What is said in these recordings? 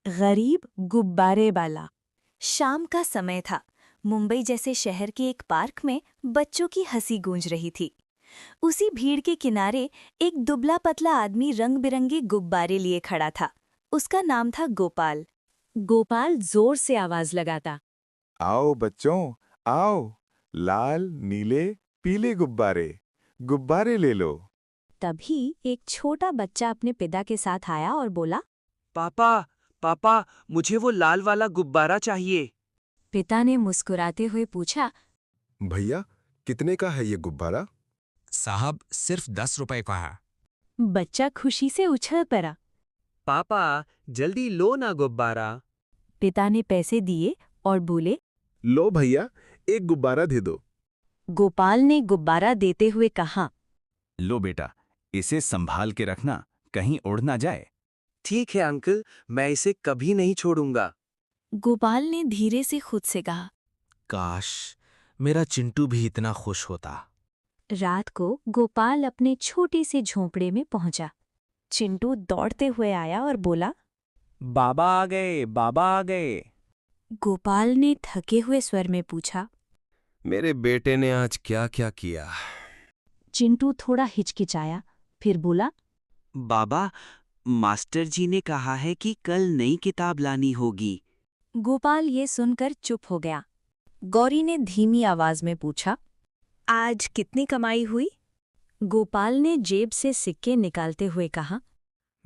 गरीब गुब्बारे वाला। शाम का समय था। मुंबई जैसे शहर के एक पार्क में बच्चों की हंसी गूंज रही थी। उसी भीड़ के किनारे एक दुबला पतला आदमी रंग बिरंगे गुब्बारे लिए खड़ा था। उसका नाम था गोपाल। गोपाल जोर से आवाज लगाता। आओ बच्चों, आओ। लाल, नीले, पीले गुब्बारे, गुब्बारे ले लो। तभी एक छोटा बच्चा अपने पिता के साथ आया और बोला। पापा, पापा, मुझे वो लाल वाला गुब्बारा चाहिए। पिता ने मुस्कुराते हुए पूछा। भैया, कितने का है ये गुब्बारा? साहब, सिर्फ 10 रुपए का है। बच्चा खुशी से उछल पड़ा। पापा, जल्दी लो ना गुब्बारा। पिता ने पैसे दिए और बोले। लो भैया, एक गुब्बारा दे दो। गोपाल ने गुब्बारा देते हुए कहा। लो बेटा, इसे संभाल के रखना, कहीं उड़ ना जाए। ठीक है अंकल, मैं इसे कभी नहीं छोड़ूंगा। गोपाल ने धीरे से खुद से कहा। काश मेरा चिंटू भी इतना खुश होता। रात को गोपाल अपने छोटे से झोंपड़े में पहुंचा। चिंटू दौड़ते हुए आया और बोला। बाबा आ गए, बाबा आ गए। गोपाल ने थके हुए स्वर में पूछा। मेरे बेटे ने आज क्या क्या किया? चिंटू थोड़ा हिचकिचाया, फिर बोला। बाबा, मास्टर जी ने कहा है कि कल नई किताब लानी होगी। गोपाल ये सुनकर चुप हो गया। गौरी ने धीमी आवाज में पूछा। आज कितनी कमाई हुई? गोपाल ने जेब से सिक्के निकालते हुए कहा।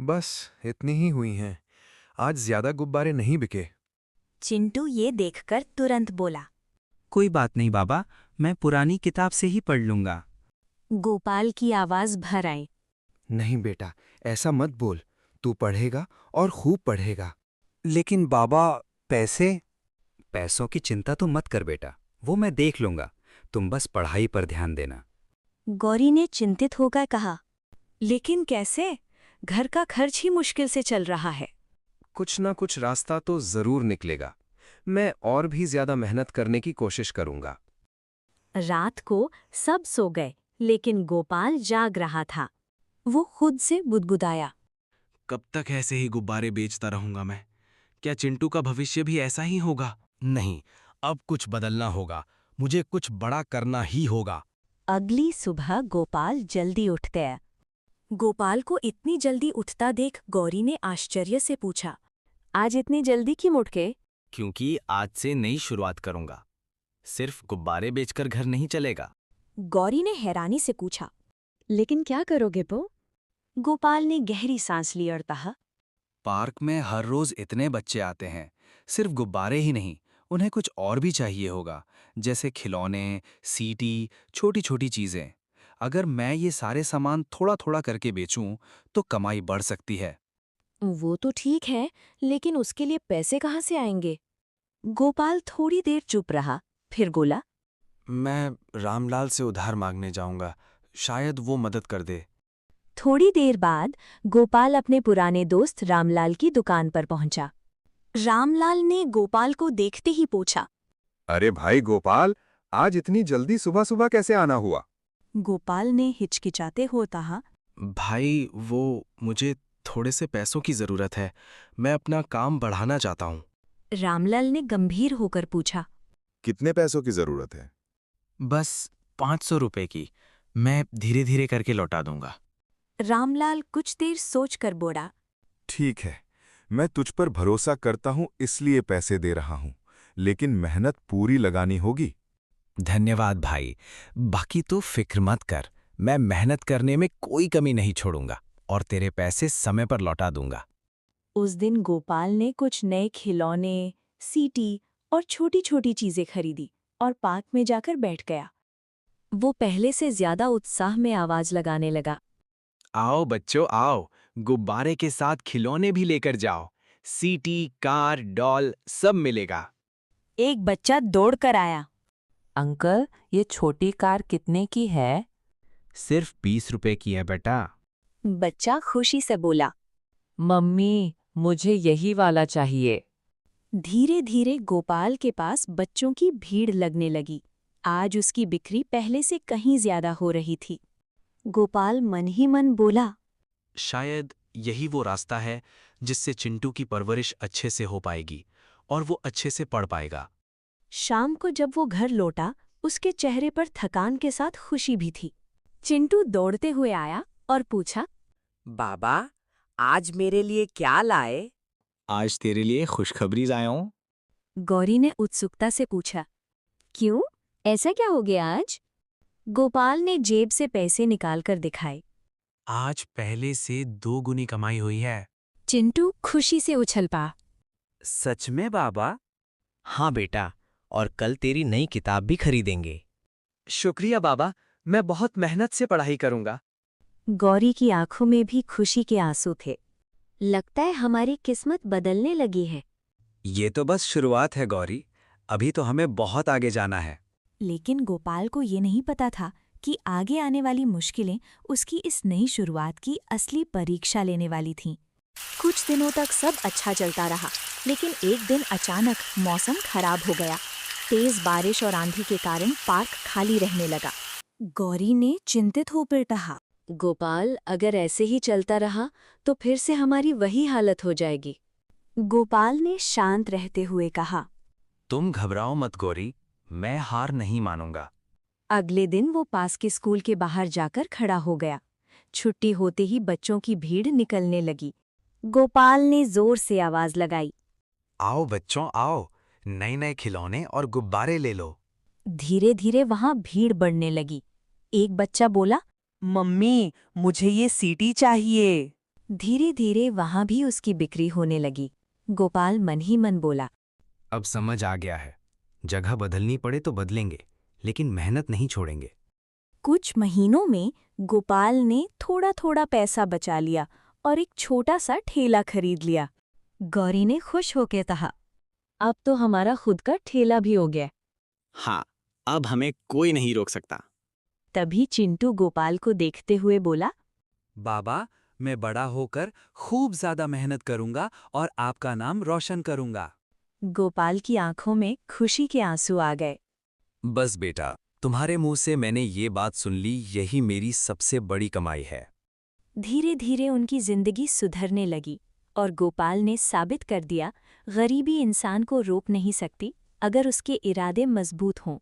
बस इतनी ही हुई हैं। आज ज्यादा गुब्बारे नहीं बिके। चिंटू ये देखकर तुरंत बोला। कोई बात नहीं बाबा, मैं पुरानी किताब से ही पढ़ लूंगा। गोपाल की आवाज भर आई। नहीं बेटा, ऐसा मत बोल। तू पढ़ेगा और खूब पढ़ेगा। लेकिन बाबा, पैसे? पैसों की चिंता तो मत कर बेटा, वो मैं देख लूंगा। तुम बस पढ़ाई पर ध्यान देना। गौरी ने चिंतित होकर कहा। लेकिन कैसे? घर का खर्च ही मुश्किल से चल रहा है। कुछ ना कुछ रास्ता तो जरूर निकलेगा। मैं और भी ज्यादा मेहनत करने की कोशिश करूंगा। रात को सब सो गए, लेकिन गोपाल जाग रहा था। वो खुद से बुदबुदाया। कब तक ऐसे ही गुब्बारे बेचता रहूंगा मैं? क्या चिंटू का भविष्य भी ऐसा ही होगा? नहीं, अब कुछ बदलना होगा। मुझे कुछ बड़ा करना ही होगा। अगली सुबह गोपाल जल्दी उठ गया। गोपाल को इतनी जल्दी उठता देख गौरी ने आश्चर्य से पूछा। आज इतनी जल्दी क्यों उठ गए? क्योंकि आज से नई शुरुआत करूंगा। सिर्फ गुब्बारे बेचकर घर नहीं चलेगा। गौरी ने हैरानी से पूछा। लेकिन क्या करोगे पो? गोपाल ने गहरी सांस ली और कहा। पार्क में हर रोज इतने बच्चे आते हैं, सिर्फ गुब्बारे ही नहीं, उन्हें कुछ और भी चाहिए होगा, जैसे खिलौने, सीटी, छोटी छोटी चीजें। अगर मैं ये सारे सामान थोड़ा थोड़ा करके बेचूं, तो कमाई बढ़ सकती है। वो तो ठीक है, लेकिन उसके लिए पैसे कहाँ से आएंगे? गोपाल थोड़ी देर चुप रहा, फिर बोला। मैं रामलाल से उधार मांगने जाऊंगा, शायद वो मदद कर दे। थोड़ी देर बाद गोपाल अपने पुराने दोस्त रामलाल की दुकान पर पहुंचा। रामलाल ने गोपाल को देखते ही पूछा। अरे भाई गोपाल, आज इतनी जल्दी सुबह सुबह कैसे आना हुआ? गोपाल ने हिचकिचाते हुए कहा। भाई, वो मुझे थोड़े से पैसों की जरूरत है। मैं अपना काम बढ़ाना चाहता हूँ। रामलाल ने गंभीर होकर पूछा। कितने पैसों की जरूरत है? बस 500 रुपए की। मैं धीरे धीरे करके लौटा दूंगा। रामलाल कुछ देर सोचकर बोला। ठीक है, मैं तुझ पर भरोसा करता हूँ इसलिए पैसे दे रहा हूँ, लेकिन मेहनत पूरी लगानी होगी। धन्यवाद भाई, बाकी तो फिक्र मत कर। मैं मेहनत करने में कोई कमी नहीं छोड़ूंगा और तेरे पैसे समय पर लौटा दूंगा। उस दिन गोपाल ने कुछ नए खिलौने, सीटी और छोटी छोटी चीजें खरीदी और पार्क में जाकर बैठ गया। वो पहले से ज्यादा उत्साह में आवाज लगाने लगा। आओ बच्चों आओ, गुब्बारे के साथ खिलौने भी लेकर जाओ। सीटी, कार, डॉल सब मिलेगा। एक बच्चा दौड़कर आया। अंकल, ये छोटी कार कितने की है? सिर्फ 20 रुपए की है बेटा। बच्चा खुशी से बोला। मम्मी, मुझे यही वाला चाहिए। धीरे धीरे गोपाल के पास बच्चों की भीड़ लगने लगी। आज उसकी बिक्री पहले से कहीं ज्यादा हो रही थी। गोपाल मन ही मन बोला। शायद यही वो रास्ता है जिससे चिंटू की परवरिश अच्छे से हो पाएगी और वो अच्छे से पढ़ पाएगा। शाम को जब वो घर लौटा, उसके चेहरे पर थकान के साथ खुशी भी थी। चिंटू दौड़ते हुए आया और पूछा, बाबा, आज मेरे लिए क्या लाए? आज तेरे लिए खुशखबरी लाया हूं। गौरी ने उत्सुकता से पूछा। क्यों, ऐसा क्या हो गया आज? गोपाल ने जेब से पैसे निकालकर दिखाए। आज पहले से 2 गुनी कमाई हुई है। चिंटू खुशी से उछल पा। सच में बाबा? हाँ बेटा, और कल तेरी नई किताब भी खरीदेंगे। शुक्रिया बाबा, मैं बहुत मेहनत से पढ़ाई करूंगा। गौरी की आंखों में भी खुशी के आंसू थे। लगता है हमारी किस्मत बदलने लगी है। ये तो बस शुरुआत है गौरी, अभी तो हमें बहुत आगे जाना है। लेकिन गोपाल को ये नहीं पता था कि आगे आने वाली मुश्किलें उसकी इस नई शुरुआत की असली परीक्षा लेने वाली थीं। कुछ दिनों तक सब अच्छा चलता रहा, लेकिन एक दिन अचानक मौसम खराब हो गया। तेज बारिश और आंधी के कारण पार्क खाली रहने लगा। गौरी ने चिंतित होकर कहा, गोपाल, अगर ऐसे ही चलता रहा तो फिर से हमारी वही हालत हो जाएगी। गोपाल ने शांत रहते हुए कहा, तुम घबराओ मत गौरी, मैं हार नहीं मानूंगा। अगले दिन वो पास के स्कूल के बाहर जाकर खड़ा हो गया। छुट्टी होते ही बच्चों की भीड़ निकलने लगी। गोपाल ने जोर से आवाज लगाई, आओ बच्चों आओ, नए नए खिलौने और गुब्बारे ले लो। धीरे धीरे वहां भीड़ बढ़ने लगी। एक बच्चा बोला, मम्मी, मुझे ये सीटी चाहिए। धीरे धीरे वहां भी उसकी बिक्री होने लगी। गोपाल मन ही मन बोला, अब समझ आ गया है, जगह बदलनी पड़े तो बदलेंगे, लेकिन मेहनत नहीं छोड़ेंगे। कुछ महीनों में गोपाल ने थोड़ा थोड़ा पैसा बचा लिया और एक छोटा सा ठेला खरीद लिया। गौरी ने खुश होकर कहा, अब तो हमारा खुद का ठेला भी हो गया। हाँ, अब हमें कोई नहीं रोक सकता। तभी चिंटू गोपाल को देखते हुए बोला, बाबा, मैं बड़ा होकर खूब ज्यादा मेहनत करूंगा और आपका नाम रोशन करूंगा। गोपाल की आंखों में खुशी के आंसू आ गए। बस बेटा, तुम्हारे मुंह से मैंने ये बात सुन ली, यही मेरी सबसे बड़ी कमाई है। धीरे धीरे उनकी जिंदगी सुधरने लगी और गोपाल ने साबित कर दिया, गरीबी इंसान को रोक नहीं सकती अगर उसके इरादे मजबूत हों।